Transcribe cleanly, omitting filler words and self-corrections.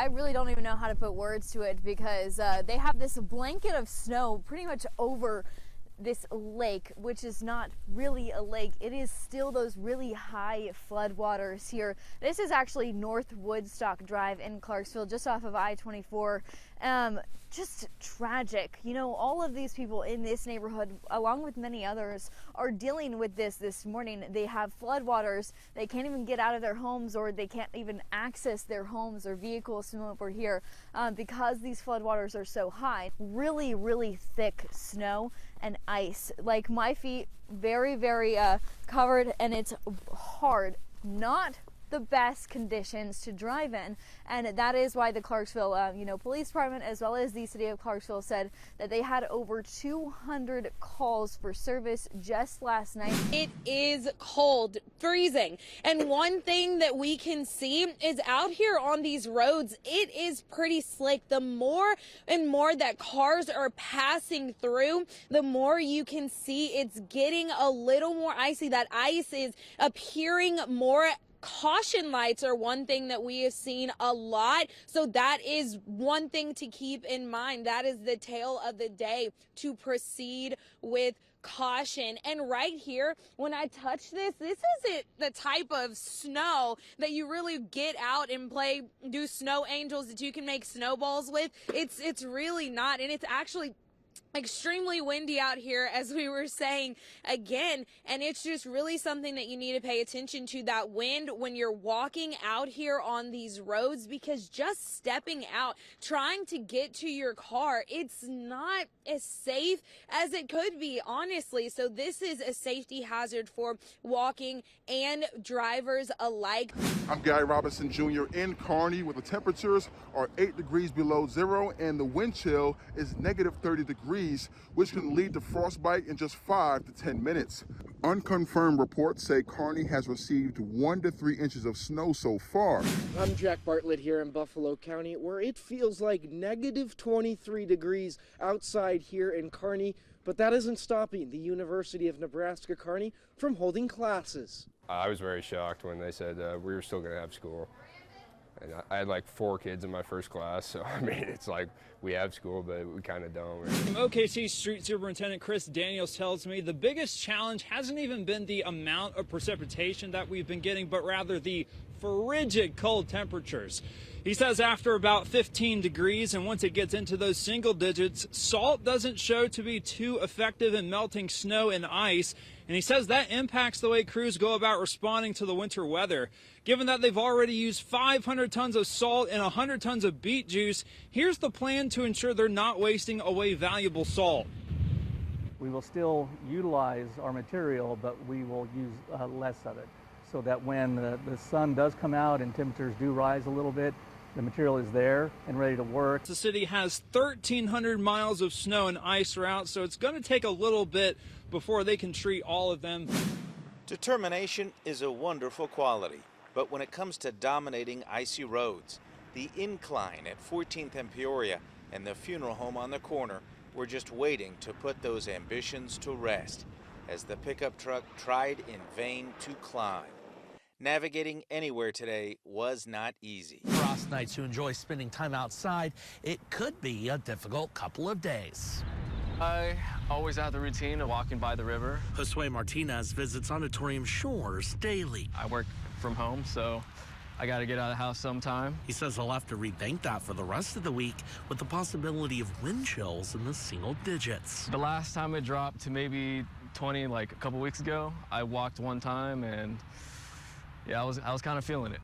I really don't even know how to put words to it because they have this blanket of snow pretty much over this lake, which is not really a lake. It is still those really high floodwaters here. This is actually North Woodstock Drive in Clarksville, just off of I-24. Just tragic. You know, all of these people in this neighborhood, along with many others, are dealing with this morning. They have floodwaters. They can't even get out of their homes, or they can't even access their homes or vehicles from over here because these floodwaters are so high. Really, really thick snow and ice. Like my feet, very, very covered, and it's hard. Not the best conditions to drive in, and that is why the Clarksville police department, as well as the city of Clarksville, said that they had over 200 calls for service just last night. It is cold, freezing, and one thing that we can see is out here on these roads, it is pretty slick. The more and more that cars are passing through, the more you can see it's getting a little more icy. That ice is appearing more. Caution lights are one thing that we have seen a lot, so that is one thing to keep in mind. That is the tale of the day, to proceed with caution. And right here, when I touch this isn't the type of snow that you really get out and do snow angels that you can make snowballs with. It's really not, and it's actually extremely windy out here, as we were saying again, and it's just really something that you need to pay attention to, that wind when you're walking out here on these roads, because just stepping out, trying to get to your car, it's not as safe as it could be, honestly. So this is a safety hazard for walking and drivers alike. I'm Gary Robinson Jr. in Kearney, where the temperatures are 8 degrees below zero and the wind chill is negative 30 degrees, which can lead to frostbite in just 5 to 10 minutes. Unconfirmed reports say Kearney has received 1 to 3 inches of snow so far. I'm Jack Bartlett here in Buffalo County, where it feels like negative 23 degrees outside here in Kearney, but that isn't stopping the University of Nebraska-Kearney from holding classes. I was very shocked when they said we were still going to have school. And I had like 4 kids in my first class, so I mean, it's like we have school, but we kind of don't. OKC Street Superintendent Chris Daniels tells me the biggest challenge hasn't even been the amount of precipitation that we've been getting, but rather the frigid cold temperatures. He says after about 15 degrees, and once it gets into those single digits, salt doesn't show to be too effective in melting snow and ice. And he says that impacts the way crews go about responding to the winter weather. Given that they've already used 500 tons of salt and 100 tons of beet juice, here's the plan to ensure they're not wasting away valuable salt. We will still utilize our material, but we will use less of it, so that when the sun does come out and temperatures do rise a little bit, the material is there and ready to work. The city has 1,300 miles of snow and ice routes, so it's going to take a little bit before they can treat all of them. Determination is a wonderful quality, but when it comes to dominating icy roads, the incline at 14th and Peoria and the funeral home on the corner were just waiting to put those ambitions to rest as the pickup truck tried in vain to climb. Navigating anywhere today was not easy. For us nights who enjoy spending time outside, it could be a difficult couple of days. I always have the routine of walking by the river. Josue Martinez visits Auditorium Shores daily. I work from home, so I got to get out of the house sometime. He says he'll have to rethink that for the rest of the week, with the possibility of wind chills in the single digits. The last time it dropped to maybe 20, like a couple weeks ago, I walked one time, and yeah, I was kind of feeling it.